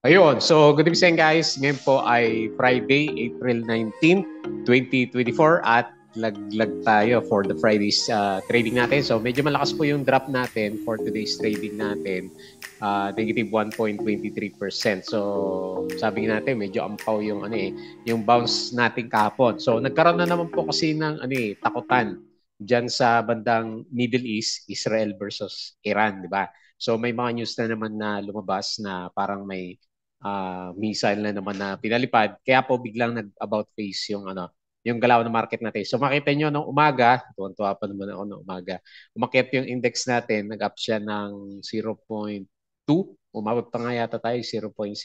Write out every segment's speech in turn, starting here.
Ayun, so good evening guys. Ngayon po ay Friday, April 19, 2024 at laglag tayo for the Friday's trading natin. So medyo malakas po yung drop natin for today's trading natin. Negative 1.23%. So sabi natin medyo ampaw yung yung bounce natin kahapon. So nagkaroon na naman po kasi ng takutan diyan sa bandang Middle East, Israel versus Iran, di ba? So may mga news na naman na lumabas na parang may missile na naman na pinalipad. Kaya po biglang nag-about face yung yung galaw ng market natin. So makita nyo nung umaga, tuwan-tuwa pa naman ako nung umaga, umakyat yung index natin, nag-up siya ng 0.2, umabot pa nga yata tayo 0.6%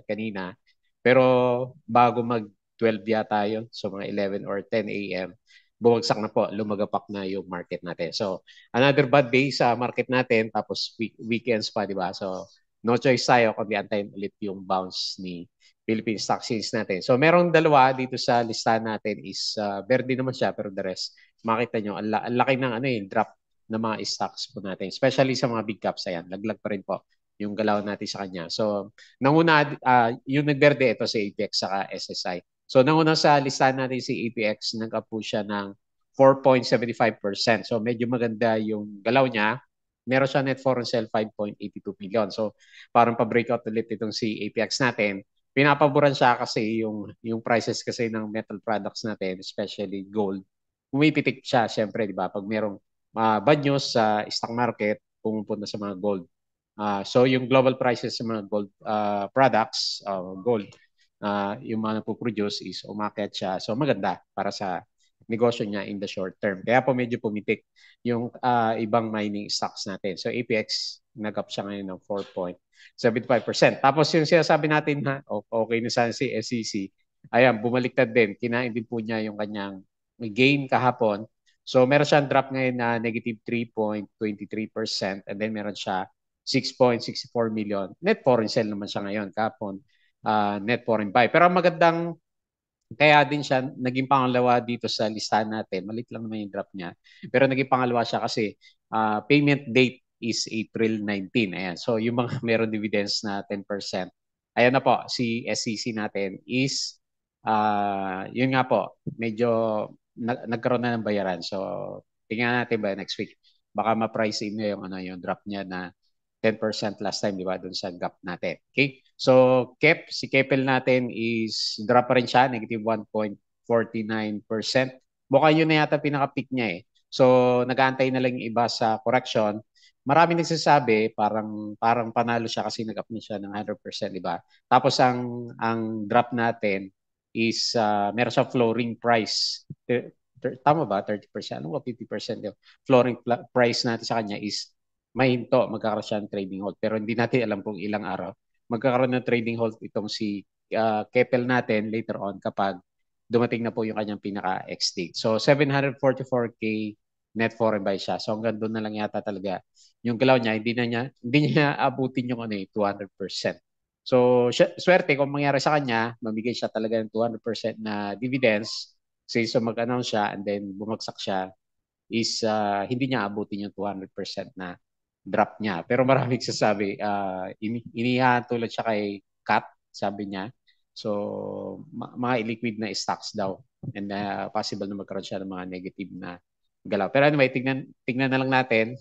kanina. Pero bago mag 12 yata yun, so mga 11 or 10 a.m., bumagsak na po, lumagapak na yung market natin. So another bad day sa market natin, tapos weekends pa, di ba? So no choice tayo kundi antayin ulit yung bounce ni Philippine Stock Exchange natin. So merong dalawa dito sa listahan natin is verde naman siya pero the rest makita nyo ang laki ng drop ng mga stocks po natin, especially sa mga big caps. Ayan, laglag pa rin po yung galaw natin sa kanya. So nanguna yung nagberde ito si APX saka SSI. So nanguna sa listahan natin si APX, nag-up siya ng 4.75%. So medyo maganda yung galaw niya. Meron siya net foreign sale 5.82 million. So parang pa-breakout ulit itong si APX natin. Pinapaboran siya kasi yung prices kasi ng metal products natin, especially gold. Pumipitik siya syempre, di ba? Pag merong bad news sa stock market, pumupunta sa mga gold. So yung global prices sa mga gold products, gold, yung mga napoproduce is umakyat siya. So maganda para sa negosyo niya in the short term. Kaya po medyo pumitik yung ibang mining stocks natin. So APX, nag-up siya ngayon ng 4.75%. Tapos yung sinasabi natin na okay na sana si SEC, ayan, bumaliktad din. Kinain din po niya yung kanyang gain kahapon. So meron siyang drop ngayon na negative 3.23% and then meron siya 6.64 million. Net foreign sale naman siya ngayon kahapon. Net foreign buy. Pero ang magandang kaya din siya naging pangalawa dito sa listahan natin. Malit lang naman yung drop niya. Pero naging pangalawa siya kasi payment date is April 19. Ayan. So yung mga meron dividends na 10%. Ayan na po, si SEC natin is yun nga po, medyo nagkaroon na ng bayaran. So tingnan natin ba next week. Baka ma-price in na yung yung drop niya na 10% last time, di ba, dun sa gap natin. Okay? So, si Keppel natin is drop pa rin siya, negative 1.49%. Mukhang yun na yata pinaka-peak niya eh. So, nag-aantay na lang yung iba sa correction. Marami nagsasabi, parang panalo siya kasi nag-up na siya ng 100%, di ba? Tapos ang drop natin is meron siyang flooring price. Tama ba? 30%? Ano ba 50%? Yung flooring price natin sa kanya is may hinto, magkakaroon siya ng trading hold. Pero hindi natin alam kung ilang araw. Magkakaroon ng trading hold itong si Keppel natin later on kapag dumating na po yung kanyang pinaka-X date. So 744K net foreign buy siya. So hanggang doon na lang yata talaga yung galaw niya, hindi niya abutin yung 200%. So swerte kung mangyari sa kanya, mamigay siya talaga ng 200% na dividends since so mag-announce siya and then bumagsak siya is hindi niya abutin yung 200% na drop niya. Pero maraming sasabi, inihatulad siya kay Cat, sabi niya. So, mga illiquid na stocks daw. And possible na magkaroon siya ng mga negative na galaw. Pero anyway, tignan na lang natin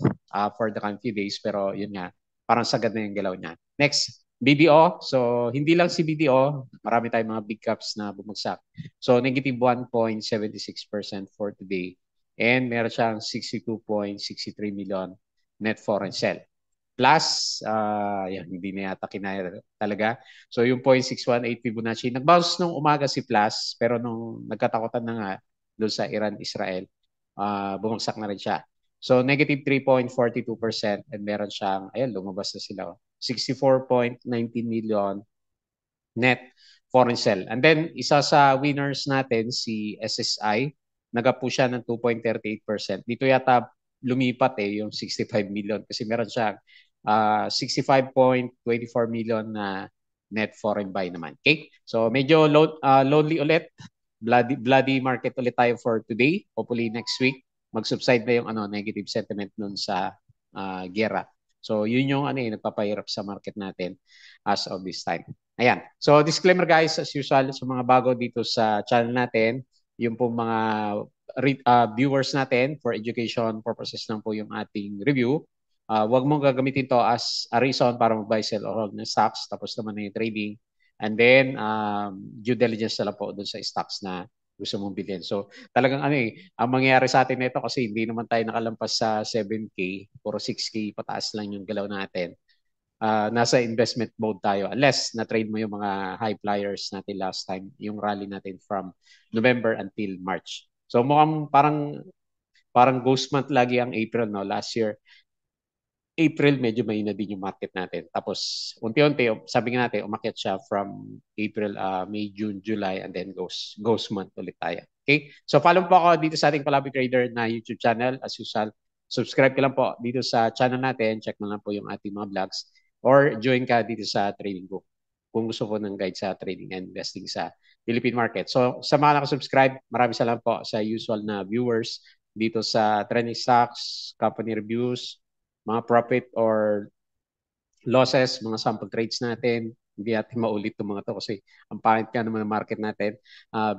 for the coming few days. Pero yun nga, parang sagad na yung galaw niya. Next, BDO. So, hindi lang si BDO, marami tayong mga big caps na bumagsak. So, negative 1.76% for today. And meron siyang 62.63 million net foreign sale. Plus, yan, hindi na yata kinaya talaga. So yung 0.618 Fibonacci, nag-bounce nung umaga si Plus, pero nung nagkatakutan na nga doon sa Iran-Israel, bumagsak na rin siya. So negative 3.42% and meron siyang, ayan, lumabas na sila, 64.19 million net foreign sale. And then, isa sa winners natin, si SSI, nag-up siya ng 2.38%. Dito yata lumipat yung 65 million kasi meron siyang 65.24 million na net foreign buy naman. Okay? So medyo lonely ulit. Bloody market ulit tayo for today. Hopefully next week mag-subside na yung negative sentiment nun sa gera So yun yung nagpapahirap sa market natin as of this time. Ayan. So disclaimer guys, as usual, sa mga bago dito sa channel natin, yung po mga viewers natin for education purposes lang po yung ating review. Wag mong gagamitin to as a reason para mag-buy, sell, or hold ng stocks. Tapos naman na yung trading. And then, due diligence na lang po dun sa stocks na gusto mong bilhin. So, talagang ang mangyayari sa atin nito kasi hindi naman tayo nakalampas sa 7K, puro 6K pataas lang yung galaw natin. Nasa investment mode tayo unless na-trade mo yung mga high flyers natin last time, yung rally natin from November until March. So, mukhang parang ghost month lagi ang April, no? Last year, April, medyo mahina din yung market natin. Tapos, unti-unti, sabi nga natin, umakyat siya from April, May, June, July, and then goes month ulit tayo. Okay? So, follow po ako dito sa ating Palabi Trader na YouTube channel. As usual, subscribe ka lang po dito sa channel natin. Check mo lang po yung ating mga vlogs. Or join ka dito sa Trading Book kung gusto po ng guide sa trading and investing sa Philippine market. So, sa mga nakasubscribe, maraming salamat po sa usual na viewers dito sa Trending Stocks, Company Reviews, mga profit or losses, mga sample trades natin. Hindi natin maulit itong mga to kasi ang pangit ka naman ng market natin.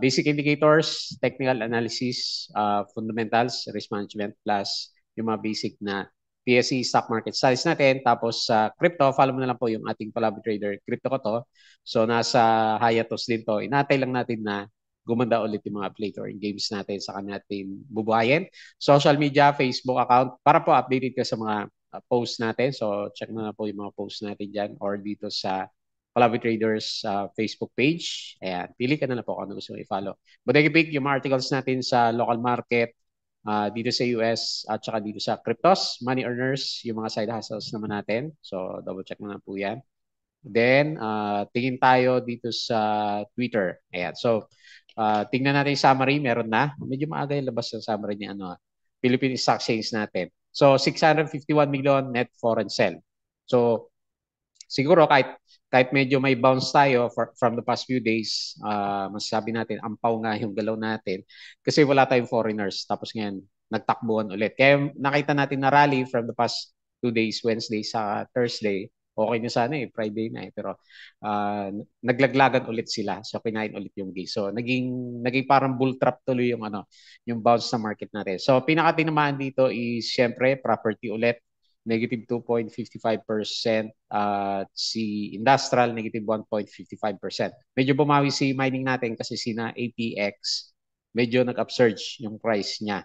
Basic indicators, technical analysis, fundamentals, risk management, plus yung mga basic na PSE stock market studies natin. Tapos sa crypto, follow mo na lang po yung ating Palabi Trader. Crypto ko to. So nasa hiatus din to. Inatay lang natin na gumanda ulit yung mga play or games natin sa natin bubuhayin. Social media, Facebook account, para po updated ka sa mga post natin. So, check na po yung mga post natin dyan or dito sa Palabi Traders Facebook page. Ayan, pili ka na lang po kung ano gusto mo i-follow. Bodega Big, yung mga articles natin sa local market, dito sa US at saka dito sa cryptos, money earners, yung mga side hustles naman natin. So, double check na lang po yan. Then, tingin tayo dito sa Twitter. Ayan. So, tingnan natin yung summary. Meron na. Medyo maaga yung labas ng summary ni Philippine Stock Exchange natin. So, 651 million net foreign sell. So, siguro kahit medyo may bounce tayo from the past few days, masasabi natin, ampaw nga yung galaw natin kasi wala tayong foreigners. Tapos ngayon, nagtakbuhan ulit. Kaya nakita natin na rally from the past 2 days, Wednesday sa Thursday. Okay na sana Friday na Pero naglaglagan ulit sila. So, kinain ulit yung day. So, naging parang bull trap tuloy yung bounce sa market natin. So, pinakatinamaan dito is, syempre, property ulit negative 2.55%, at si industrial negative 1.55%. Medyo bumawi si mining natin kasi sina APX, medyo nag-upsurge yung price niya.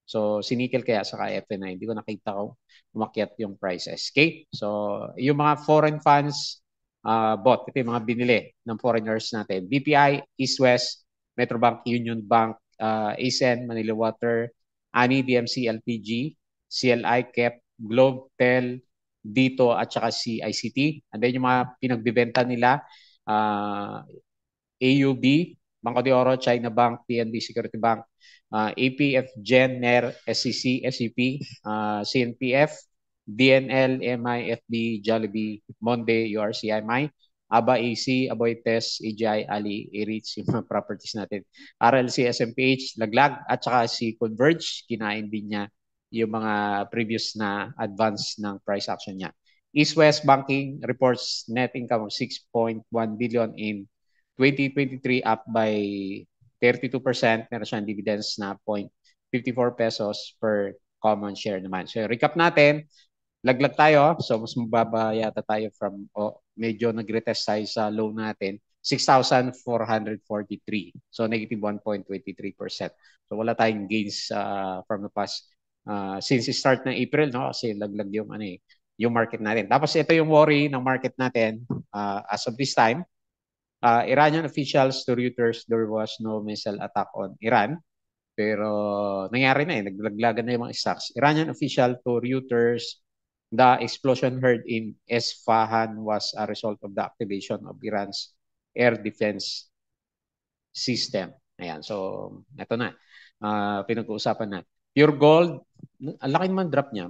So si nickel kaya saka FNI, hindi ko nakita kung umakyat yung prices. Okay? So yung mga foreign funds, bought, ito yung mga binili ng foreigners natin. BPI, East West, Metrobank, Union Bank, ASEN, Manila Water, ANI, DMC, LPG, CLI, KEP, Globetel, Dito at saka si ICT. And then yung mga pinagbibenta nila, AUB, Banco de Oro, China Bank, PNB Security Bank, APF, Gen, NER, SCC, SCP, CNPF, DNL, MIFB, Jollibee, Monde, URCIMI, ABA, AC, Aboites, AGI, Ali, Eritz, yung mga properties natin. RLC, SMPH, Laglag, at saka si Converge, kinain din niya yung mga previous na advance ng price action niya. East West Banking reports net income of 6.1 billion in 2023, up by 32%. Meron siyang dividends na 0.54 pesos per common share naman. So recap natin, laglag tayo. So mas mababa yata tayo from medyo nag-retest tayo sa low natin. 6,443. So negative 1.23%. So wala tayong gains from the past since start ng April, no? Kasi laglag yung market natin. Tapos ito yung worry ng market natin as of this time. Iranian officials to Reuters, there was no missile attack on Iran. Pero nangyari na naglaglagan na yung mga stocks. Iranian official to Reuters, the explosion heard in Esfahan was a result of the activation of Iran's air defense system. Ayan, so ito na. Pinag-uusapan na. Pure Gold, ang laki naman drop niya.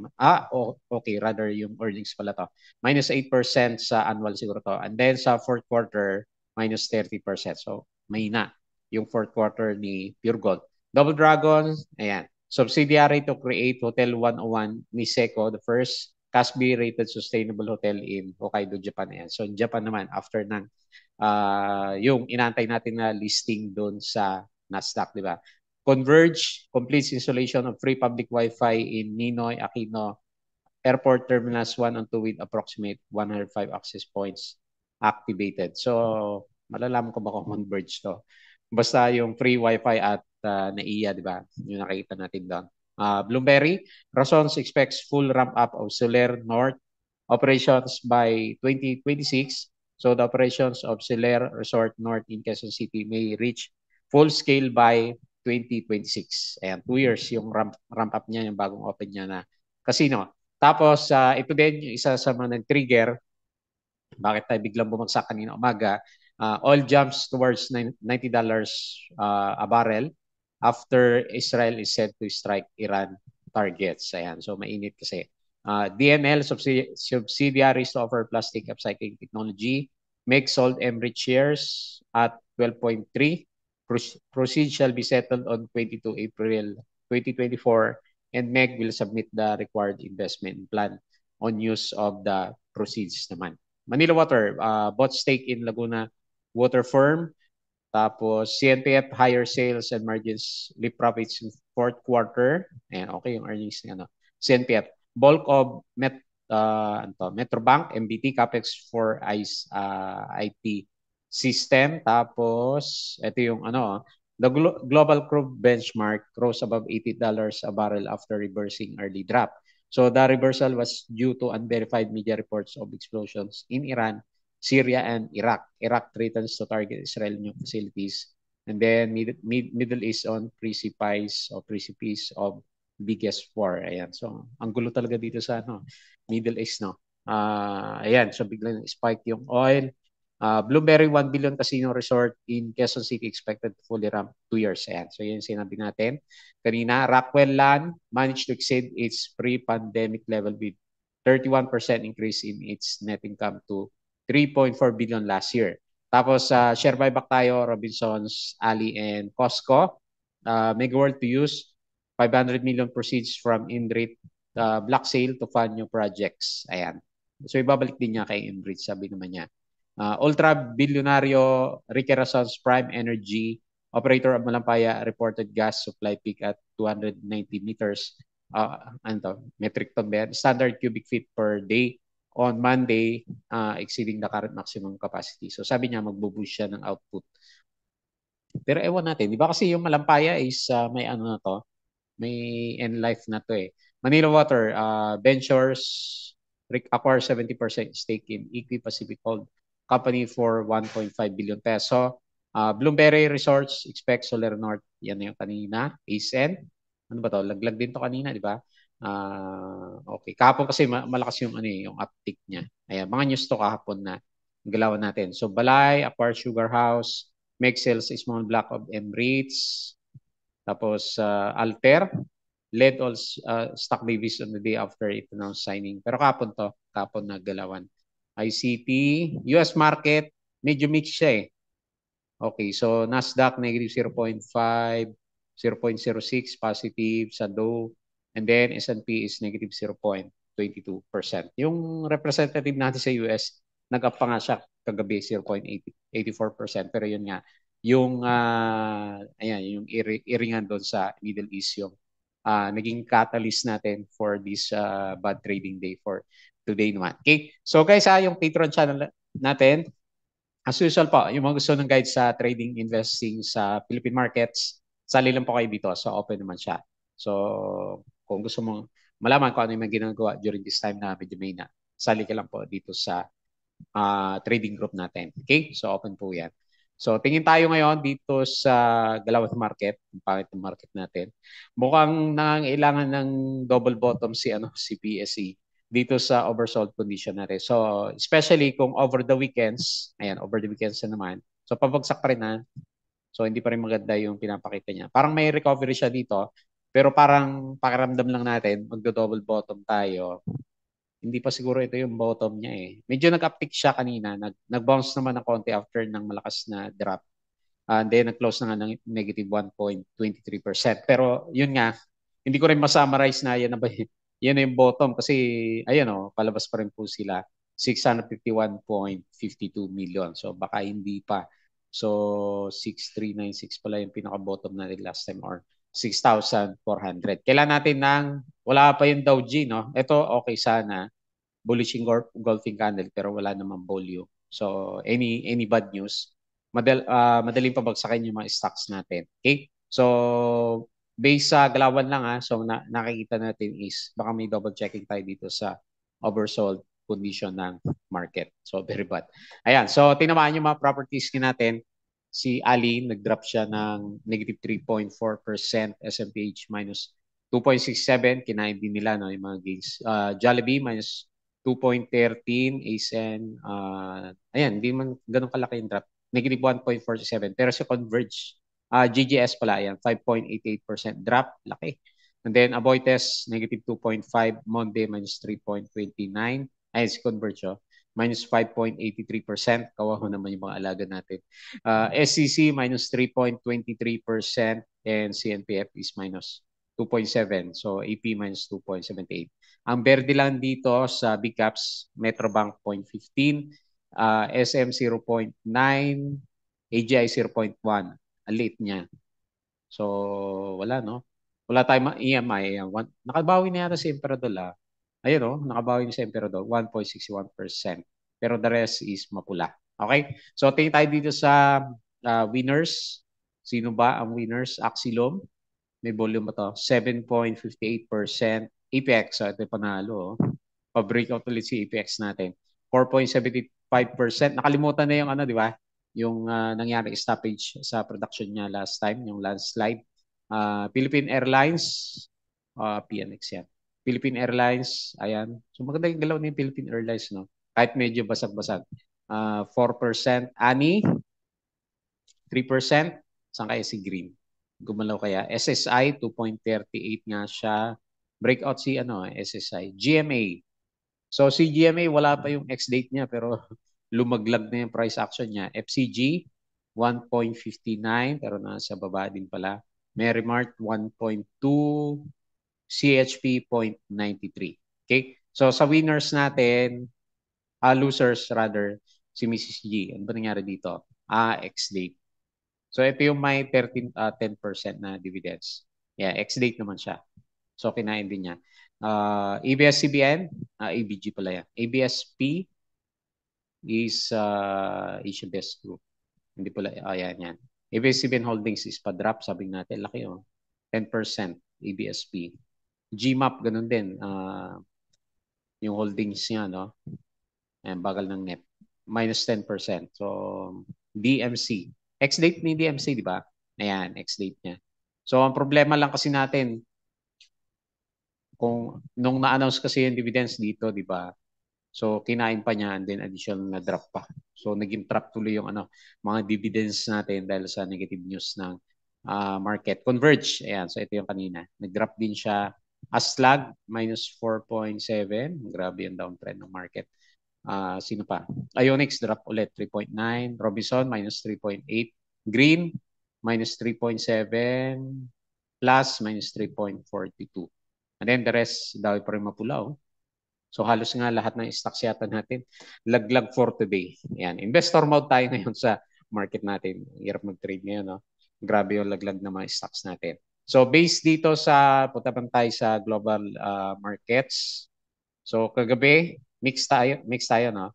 Okay, rather yung earnings pala to. Minus 8% sa annual siguro to. And then sa fourth quarter, minus 30%. So, may na yung fourth quarter ni Pure Gold. Double Dragon, ayan. Subsidiary to create Hotel 101 ni Seco, the first Kasbi rated sustainable hotel in Hokkaido, Japan. Ayan. So Japan naman, after ng yung inantay natin na listing doon sa Nasdaq, di ba? Converge completes installation of free public Wi-Fi in Ninoy Aquino Airport Terminals 1 and 2 with approximate 105 access points activated. So, malalaman ko ba kung Converge to? Basta yung free Wi-Fi at NAIA, di ba? Yung nakikita natin doon. Bloomberry, Razons expects full ramp up of Soler North operations by 2026. So the operations of Soler Resort North in Quezon City may reach full scale by 2026. Ayan, 2 years yung ramp up niya, yung bagong open niya na casino. Tapos, ito din yung isa sa mga nag-trigger bakit tayo biglang bumagsak kanina umaga. Oil jumps towards $90 a barrel after Israel is said to strike Iran targets. Ayan, so mainit kasi. DML subsidiaries to offer plastic upcycling technology make sold Emirates shares at 12.3. Proceeds shall be settled on 22 April 2024 and MEG will submit the required investment plan on use of the proceeds naman. Manila Water, bought stake in Laguna Water Firm. Tapos CNPF, higher sales and margins, lift profits in fourth quarter. Ayan, okay yung earnings ng CNPF. Bulk of Metrobank, MBT, CapEx for IT system. Tapos, ito yung the global crude benchmark rose above $80 a barrel after reversing early drop. So the reversal was due to unverified media reports of explosions in Iran, Syria, and Iraq. Iraq threatens to target Israeli new facilities. And then Middle East on precipice of biggest war. Ayan. So, ang gulo talaga dito sa Middle East, no? Ayan. So, biglang spike yung oil. Bloomberry 1 billion casino resort in Quezon City expected to fully ramp 2 years. Ayan. So, yun yung sinabi natin. Kanina, Rockwell Land managed to exceed its pre-pandemic level with 31% increase in its net income to 3.4 billion last year. Tapos, share buyback tayo, Robinsons, Ali, and Costco. Mega World to use 500 million proceeds from InREIT block sale to fund new projects. Ayan. So, ibabalik din niya kay InREIT, sabi naman niya. Ultra-bilyonaryo Ricky Razon's Prime Energy, operator of Malampaya, reported gas supply peak at 290 meters metric ton standard cubic feet per day on Monday, exceeding the current maximum capacity. So sabi niya magbo-boost siya ng output. Pero ewan natin, di ba kasi yung Malampaya is may may end life na to eh. Manila Water, Ventures acquire 70% stake in Equi Pacific Hold Company for 1.5 billion peso. Bloomberry Resorts expect Soler North. Yan yung kanina. ASEN. Ano ba to? Laglag din to kanina, di ba? Okay. Kahapon kasi malakas yung yung uptick niya. Ayan, mga news to kahapon na galawan natin. So Balay, acquire Sugar House, make sales small block of Emirates. Tapos Alter led all stock babies on the day after it announced signing. Pero kapon na galawan. ICT, US market, medyo mixed siya eh. Okay, so Nasdaq negative 0.5, 0.06 positive sa Dow, and then S&P is negative 0.22%. Yung representative natin sa US, nag-up pa nga siya kagabi 0.84%, pero yun nga, yung ayan, yung iringan doon sa Middle East yung naging catalyst natin for this bad trading day for today naman. Okay? So guys, yung Patreon channel natin, as usual po, yung mga gusto ng guide sa trading, investing sa Philippine markets, sali lang po kayo dito. So open naman siya. So kung gusto mong malaman kung ano yung ginagawa during this time na medyo may na, sali ka lang po dito sa trading group natin. Okay? So open po yan. So tingin tayo ngayon dito sa Galawan Market, ang pangit ng market natin. Mukhang nangangailangan ng double bottom si PSE dito sa oversold condition natin. So especially kung over the weekends, ayan, over the weekends na naman. So pabagsak pa rin na. So hindi pa rin maganda yung pinapakita niya. Parang may recovery siya dito, pero parang pakiramdam lang natin, magdo-double bottom tayo. Hindi pa siguro ito yung bottom niya eh. Medyo nag-uptick siya kanina. Nag-bounce naman ng konti after ng malakas na drop. And then nag-close na nga ng negative 1.23%. Pero yun nga, hindi ko rin masummarize na yan na ba yan yung bottom kasi ayan palabas pa rin po sila 651.52 million. So baka hindi pa. So 6396 pala yung pinaka-bottom natin last time or 6,400. Kailan natin wala pa yung Dow G, no? Ito okay sana. Bullish engulfing candle pero wala namang volume. So any bad news, madaling pabagsakin yung mga stocks natin. Okay? So based sa galawan lang so nakikita natin is baka may double checking tayo dito sa oversold condition ng market. So very bad. Ayan, so tinamaan yung mga properties natin. Si Ali, nag-drop siya ng negative 3.4%, SMPH minus 2.67, kinain din nila yung mga gains. Jollibee minus 2.13, ASEN, ayan, hindi man ganun kalaki yung drop. Negative 1.47. Pero sa Converge, GGS pala, ayan, 5.88% drop, laki. And then Aboitiz, negative 2.5, Monde minus 3.29, ayan si Converge, minus 5.83%. Kawawa naman yung mga alaga natin. SCC minus 3.23% and CNPF is minus 2.7. So AP minus 2.78. Ang berde lang dito sa big caps, Metrobank 0.15, SM 0.9, AGI 0.1. Ang late niya. So wala Wala tayong EMI. Nakabawi na yata si Emperador. Ayun nakabawi na si Emperador, 1.61%. Pero the rest is mapula. Okay? So tingin tayo dito sa winners. Sino ba ang winners? Axilom. May volume ba to? 7.58%. Apex, ito yung panalo. Pa-breakout ulit si Apex natin. 4.75%. Nakalimutan na yung di ba? Yung nangyari stoppage sa production niya last time, yung landslide. Philippine Airlines, PNX yan. Philippine Airlines, ayan. So maganda yung galaw ni Philippine Airlines, no? Kahit medyo basag-basag. 4%. ANI, 3%. Saan kaya si Green? Gumalaw kaya. SSI, 2.38 nga siya. Breakout si SSI. GMA. So si GMA, wala pa yung ex-date niya pero lumaglag na yung price action niya. FCG, 1.59 pero nasa baba din pala. Merrimart, 1.2. CHP, 0.93. Okay? So sa winners natin, losers rather, si Mrs. G. Ano ba nangyari dito? Ex-date. So ito yung may 10% na dividends. Yeah, ex-date naman siya. So kinain din niya. ABS-CBN, ABG pala yan. ABSP is Asia Best Group. Hindi pala, yan. ABS-CBN Holdings is pa-drop, sabi natin, laki 10% ABSP. GMAP, ganun din. Yung holdings niya, Ayan, bagal ng net. Minus 10%. So, DMC. Ex-date ni DMC, di ba? Ayan, ex-date niya. So, ang problema lang kasi natin, kung nung na-announce kasi yung dividends dito, di ba? So, kinain pa niya and then additional na drop pa. So, naging trap tuloy yung mga dividends natin dahil sa negative news ng market. Converge, ayan. So, ito yung kanina. Nag-drop din siya. Aslag, minus 4.7. Grabe yung downtrend ng market. Sino pa? Ionix drop ulit 3.9. Robinson minus 3.8. Green minus 3.7. Plus minus 3.42. And then the rest daw pa rin mapula. So halos nga lahat ng stocks yata natin laglag for today. Yan. Investor mode tayo ngayon sa market natin. Hirap mag-trade ngayon. Grabe yung laglag ng mga stocks natin. So based dito punta pa tayo sa global markets. So kagabi, mix tayo, no?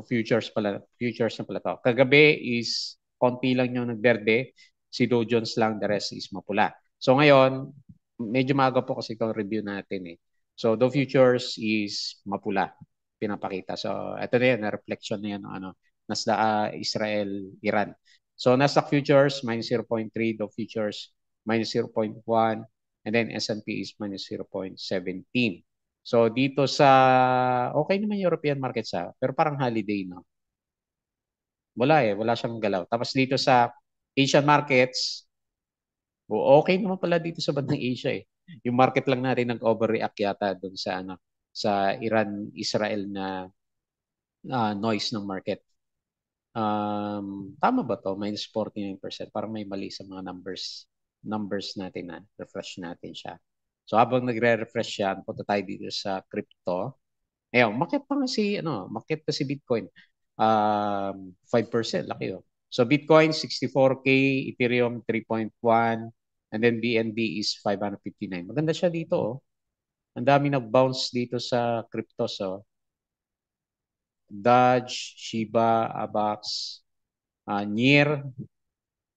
Futures na pala to. Kagabi is konti lang yung nagberde, si Dow Jones lang, the rest is mapula. So ngayon, medyo maaga po kasi itong review natin So Dow Futures is mapula, pinapakita. So ito na yan, reflection na yan ng Nasdaq, Israel, Iran. So Nasdaq Futures minus 0.3, Dow Futures minus 0.1, and then S&P is minus 0.17. So dito okay naman European markets pero parang holiday, no? Wala siyang galaw. Tapos dito sa Asian markets, okay naman pala dito sa bandang Asia Yung market lang natin nag-overreact yata doon sa Iran-Israel na noise ng market. Tama ba to? Minus 49%. Parang may mali sa mga numbers natin refresh natin siya. So habang nagre-refresh yan, punta tayo dito sa crypto. Ayun, umakyat pa nga si, umakyat pa si Bitcoin. 5%, laki oh. So Bitcoin 64K, Ethereum 3.1, and then BNB is 559. Maganda siya dito oh. Ang dami nag-bounce dito sa crypto. So Dodge, Shiba, Avax, Nier.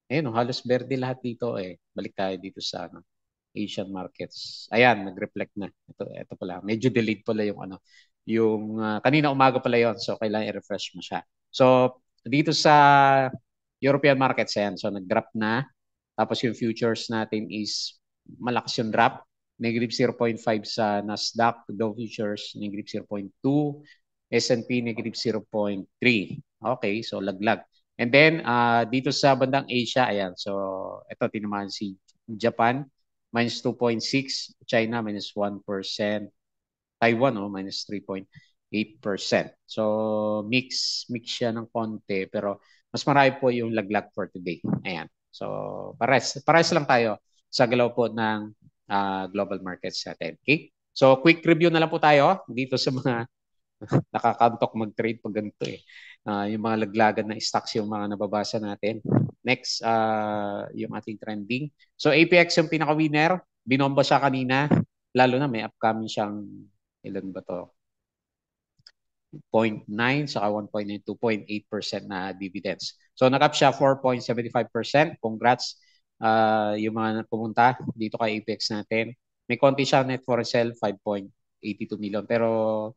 Ayun, halos verde lahat dito eh. Balik tayo dito sa Asian markets. Ayan, nag-reflect na. Ito pala. Medyo delayed pala yung kanina umaga pala yon. So kailangan i-refresh mo siya. So dito sa European markets ayan. So nag-drop na. Tapos yung futures natin is malakas yung drop. Negative 0.5 sa Nasdaq, Dow Futures, negative 0.2, S&P negative 0.3. Okay, so laglag. And then, dito sa bandang Asia, ayan, so ito, tinamaan si Japan, minus 2.6, China, minus 1%, Taiwan, minus 3.8%. So, mix siya ng konti, pero mas marami po yung laglag for today. Ayan. So, pares lang tayo sa galaw po ng global markets natin. Okay? So, quick review na lang po tayo dito sa mga nakakantok mag-trade pag ganito eh. Yung mga laglagan na stocks yung mga nababasa natin. Next, yung ating trending. So APX yung pinaka-winner. Binomba siya kanina. Lalo na may upcoming siyang, ilan ba to? 0.9 saka 1.9, 2.8% na dividends. So nag-up siya 4.75%. Congrats yung mga pumunta dito kay APX natin. May konti siya net for sale, 5.82 million. Pero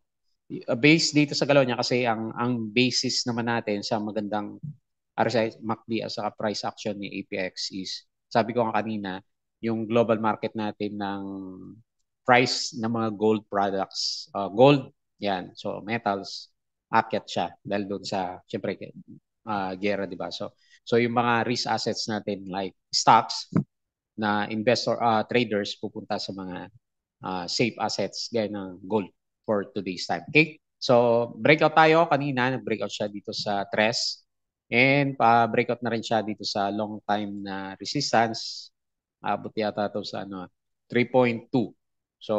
based dito sa galaw niya kasi ang basis naman natin sa magandang RSI MACD at saka price action ni APX is sabi ko nga kanina yung global market natin ng price ng mga gold products gold yan so metals akyat siya dahil doon sa syempre gera di ba so yung mga risk assets natin like stocks na investor traders pupunta sa mga safe assets gaya ng gold for today's time. Okay? So, breakout tayo. Kanina, nag-breakout siya dito sa tres. And breakout na rin siya dito sa long time na resistance. Abot yata ito sa 3.2. So,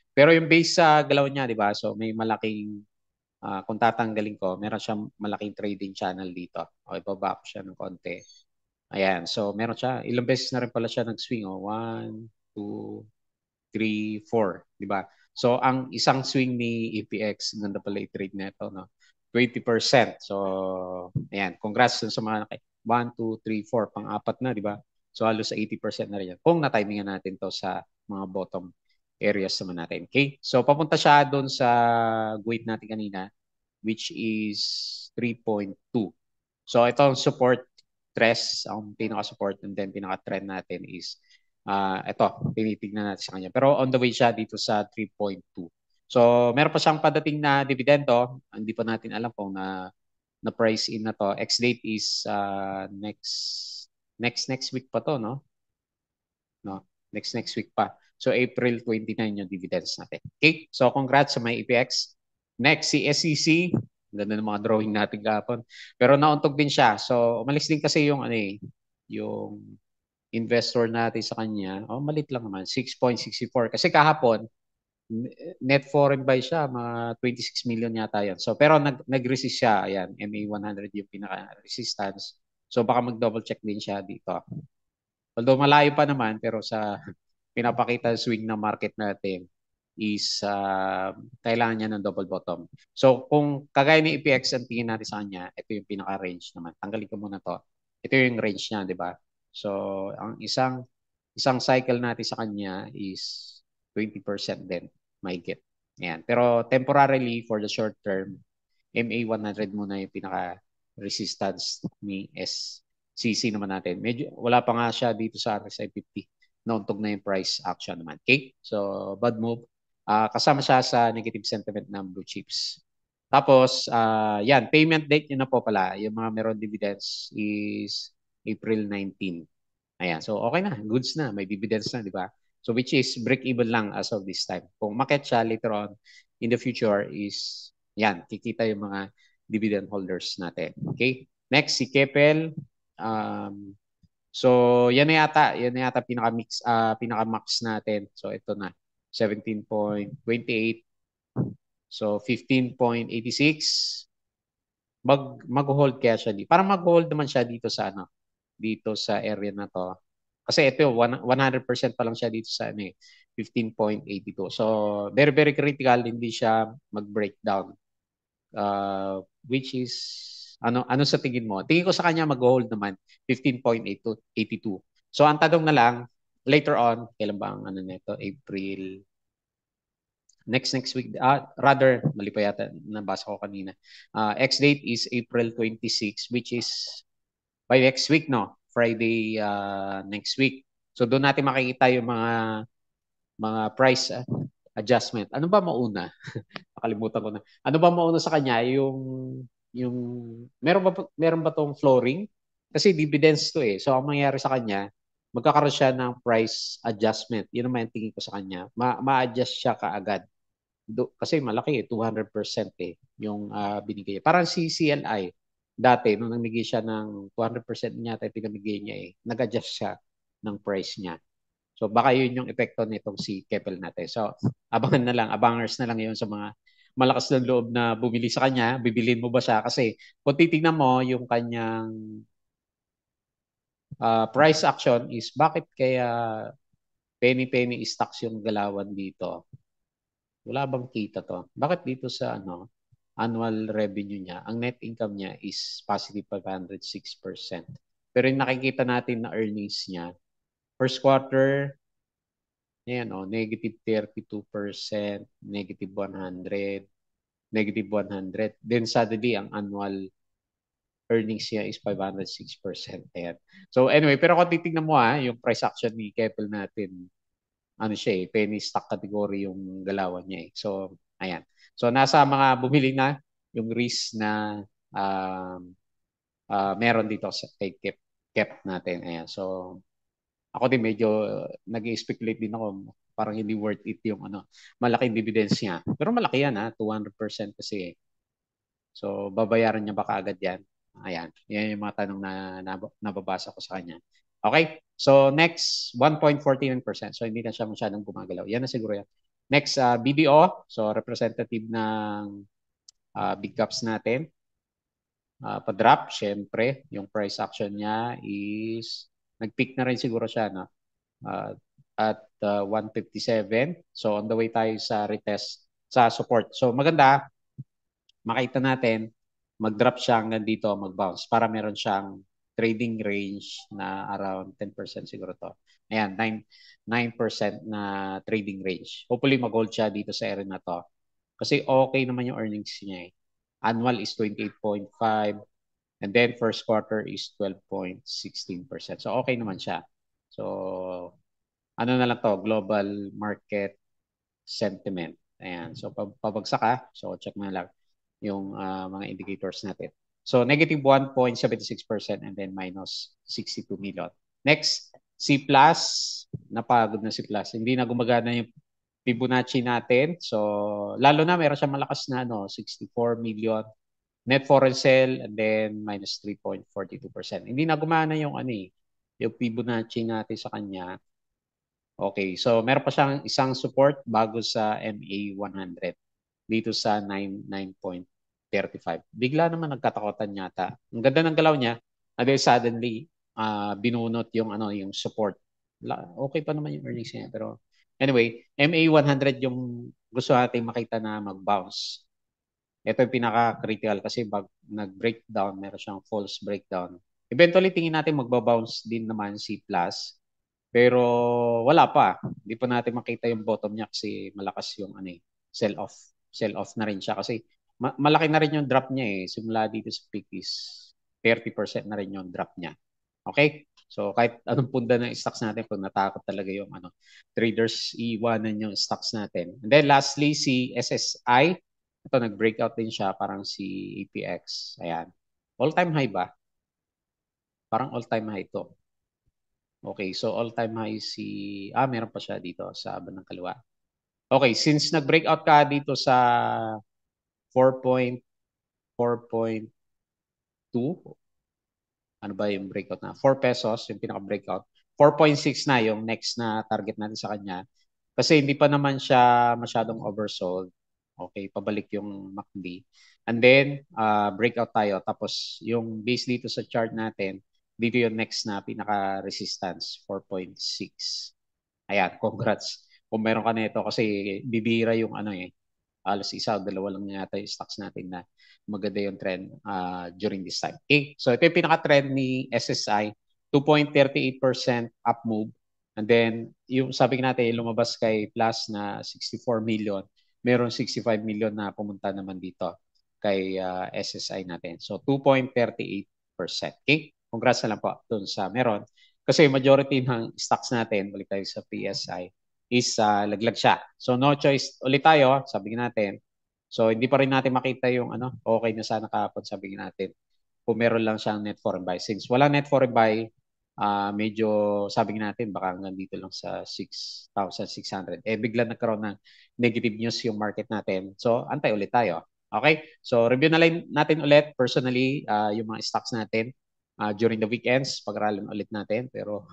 pero yung base sa galaw niya, di ba? So, may malaking, kung tatanggalin ko, meron siyang malaking trading channel dito. O, ibaba ko siya ng konti. Ayan. So, meron siya. Ilang beses na rin pala siya nag-swing. 1, 2, 3, 4, di ba? So, ang isang swing ni EPX, ganda pala i-trade nito, no? 20%. So, ayan. Congrats sa mga 1, 2, 3, 4, pang-apat na, di ba? So, halos sa 80% na rin yan. Kung na-timingan natin to sa mga bottom areas naman natin. Okay? So, papunta siya doon sa weight natin kanina, which is 3.2. So, ito ang support tres, ang pinaka-support and then pinaka-trend natin is ito, tinitignan natin sa kanya. Pero on the way siya dito sa 3.2. So, meron pa siyang padating na dividendo. Hindi pa natin alam kung na price in na to. Ex-date is next week pa to, no? No, next week pa. So, April 29 yung dividends natin. Okay? So, congrats sa may EPX. Next, si SEC. Ganda ng mga drawing natin kahapon. Pero nauntog din siya. So, umalis din kasi yung yung investor natin sa kanya, malit lang naman, 6.64. Kasi kahapon, net foreign buy siya, mga 26 million yata yan. So, pero nag-resist siya, ayan, MA100 yung pinaka-resistance. So, baka mag-double check din siya dito. Although malayo pa naman, pero sa pinapakita swing na market natin is kailangan niya ng double bottom. So, kung kagaya ni EPX ang tingin natin sa kanya, ito yung pinaka-range naman. Tanggalin ko muna to. Ito yung range niya, di ba? So, ang isang cycle natin sa kanya is 20% din, mahigit. Ayan. Pero temporarily, for the short term, MA100 muna yung pinaka-resistance ni SCC naman natin. Medyo, wala pa nga siya dito sa RSI 50. Nauntog na yung price action naman. Okay? So, bad move. Kasama siya sa negative sentiment ng blue chips. Tapos, yan, payment date yun na po pala. Yung mga meron dividends is April 19. Ayan, so okay na, goods na, may dividends na, di ba? So which is break-even lang as of this time. Kung market siya later on in the future is, yan, kikita yung mga dividend holders natin. Okay? Next, si Keppel. So, yan na yata pinaka-max natin. So, ito na. 17.28. So, 15.86. Mag-hold kaya siya dito. Parang mag-hold naman siya dito sa ano, dito sa area na to. Kasi ito, 100% pa lang siya dito sa ano, 15.82. So, very, very critical. Hindi siya mag-breakdown. Which is, ano sa tingin mo? Tingin ko sa kanya mag-hold naman, 15.82. So, ang tanong na lang, later on, kailan ba ang ano nito? April, next week, rather, mali pa yata, nabasa ko kanina. X date is April 26, which is by next week, no? Friday next week. So, doon natin makikita yung mga price adjustment. Ano ba mauna? Nakalimutan ko na. Ano ba mauna sa kanya? Yung meron ba tong flooring? Kasi dividends to eh. So ang mangyayari sa kanya, magkakaroon siya ng price adjustment. Yun naman yung tingin ko sa kanya. Ma-adjust siya kaagad. Kasi malaki eh, 200% eh, yung binigay. Parang si CLI, dati, nung namigay siya ng 200% niya, tayo pinamigay niya eh, nag-adjust siya ng price niya. So baka yun yung epekto nitong si Keppel natin. So abangan na lang, abangers na lang yun sa mga malakas ng loob na bumili sa kanya. Bibilin mo ba siya? Kasi kung titignan mo yung kanyang price action is bakit kaya penny-penny stocks yung galawan dito? Wala bang kita to? Bakit dito sa annual revenue niya, ang net income niya is positive 506%. Pero yung nakikita natin na earnings niya, first quarter, ayan negative 32%, negative 100, negative 100. Then suddenly, ang annual earnings niya is 506%. Ayan. So anyway, pero kung titignan mo yung price action ni Keppel natin, ano siya penny stock category yung galawan niya eh. So, ayan. So nasa mga bumili na yung risk na meron dito sa kay Kep natin. Ayan. So, ako din medyo nag-speculate din ako parang hindi worth it yung malaking dividends niya. Pero malaki yan 200% kasi. So babayaran niya ba kaagad yan? Ayan. Yan yung mga tanong na nababasa ko sa kanya. Okay? So next, 1.49%. So hindi na siya masyadong gumagalaw. Yan na siguro yan. Next, BDO. So representative ng big caps natin. Pa-drop, syempre. Yung price action niya is nag-peak na rin siguro siya. No? uh, at 157. So on the way tayo sa retest sa support. So maganda makita natin mag-drop siya hanggang dito, mag-bounce para meron siyang trading range na around 10% siguro to. Ayan, 9% na trading range. Hopefully mag-hold siya dito sa area na to. Kasi okay naman yung earnings niya eh. Annual is 28.5 and then first quarter is 12.16%. So okay naman siya. So ano na lang to, global market sentiment. Ayan. So pabagsak So check mo na lang yung mga indicators natin. So negative 1.76% and then minus 62 million. Next, C+, napagod na C+. Hindi na gumagana yung Fibonacci natin. So lalo na meron siya malakas na 64 million net foreign sale and then minus 3.42%. Hindi na gumana yung yung Fibonacci natin sa kanya. Okay, so meron pa siyang isang support bago sa MA100 dito sa 9.35. Bigla naman nagkatakotan yata. Ang ganda ng galaw niya, and then suddenly binunot yung yung support. Okay pa naman yung earnings niya, pero anyway, MA100 yung gusto nating makita na mag-bounce. Ito yung pinaka-critical kasi nag-breakdown, meron siyang false breakdown. Eventually, tingin natin magbabounce din naman si Plus. Pero wala pa. Hindi pa natin makita yung bottom niya kasi malakas yung sell-off. Sell-off na rin siya kasi malaki na rin yung drop niya eh. Simula dito sa peak is 30% na rin yung drop niya. Okay? So kahit anong punda ng stocks natin, kung natakot talaga yung traders, iiwanan yung stocks natin. And then lastly, si SSI. Ito, nag-breakout din siya, parang si APX. Ayan. All-time high ba? Parang all-time high to. Okay, so all-time high meron pa siya dito sa bandang kaliwa. Okay, since nag-breakout ka dito sa 4.4.2, ano ba yung breakout na? 4 pesos yung pinaka-breakout. 4.6 na yung next na target natin sa kanya. Kasi hindi pa naman siya masyadong oversold. Okay, pabalik yung MACD. And then, breakout tayo. Tapos, yung base dito sa chart natin, dito yung next na pinaka-resistance, 4.6. Ayan, congrats. Kung meron ka nito kasi bibira yung ano eh, alas isa o dalawa lang yata yung stocks natin na maganda yung trend during this time. Okay, so ito yung pinaka-trend ni SSI, 2.38% up move. And then, yung sabi natin, lumabas kay plus na 64 million, meron 65 million na pumunta naman dito kay SSI natin. So, 2.38%. Okay? Congrats na lang po dun sa meron. Kasi majority ng stocks natin, balik tayo sa PSI, is laglag siya. So no choice ulit tayo, sabi natin. So hindi pa rin natin makita yung ano, okay na sana kahapon, sabi natin. Kung meron lang siyang net foreign buy. Since wala net foreign buy, medyo sabi natin baka hanggang dito lang sa 6,600. Eh bigla nagkaroon ng negative news yung market natin. So antay ulit tayo. Okay? So review na lang natin ulit personally yung mga stocks natin during the weekends. Pag-aralan ulit natin. Pero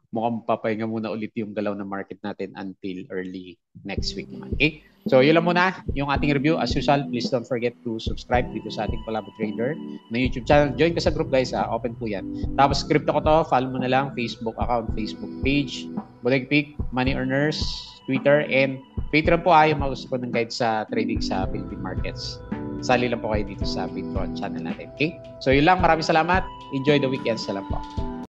mukhang papahinga muna ulit yung galaw ng market natin until early next week naman. Okay? So, yun lang muna yung ating review. As usual, please don't forget to subscribe dito sa ating Palabo Trader na YouTube channel. Join ka sa group guys, open po yan. Tapos, crypto ko to, follow mo na lang, Facebook account, Facebook page, Bulegpic, Money Earners, Twitter, and Patreon po yung mga gusto ko ng guide sa trading sa Philippine markets. Sali lang po kayo dito sa Patreon channel natin. Okay? So, yun lang. Maraming salamat. Enjoy the weekend. Salam po.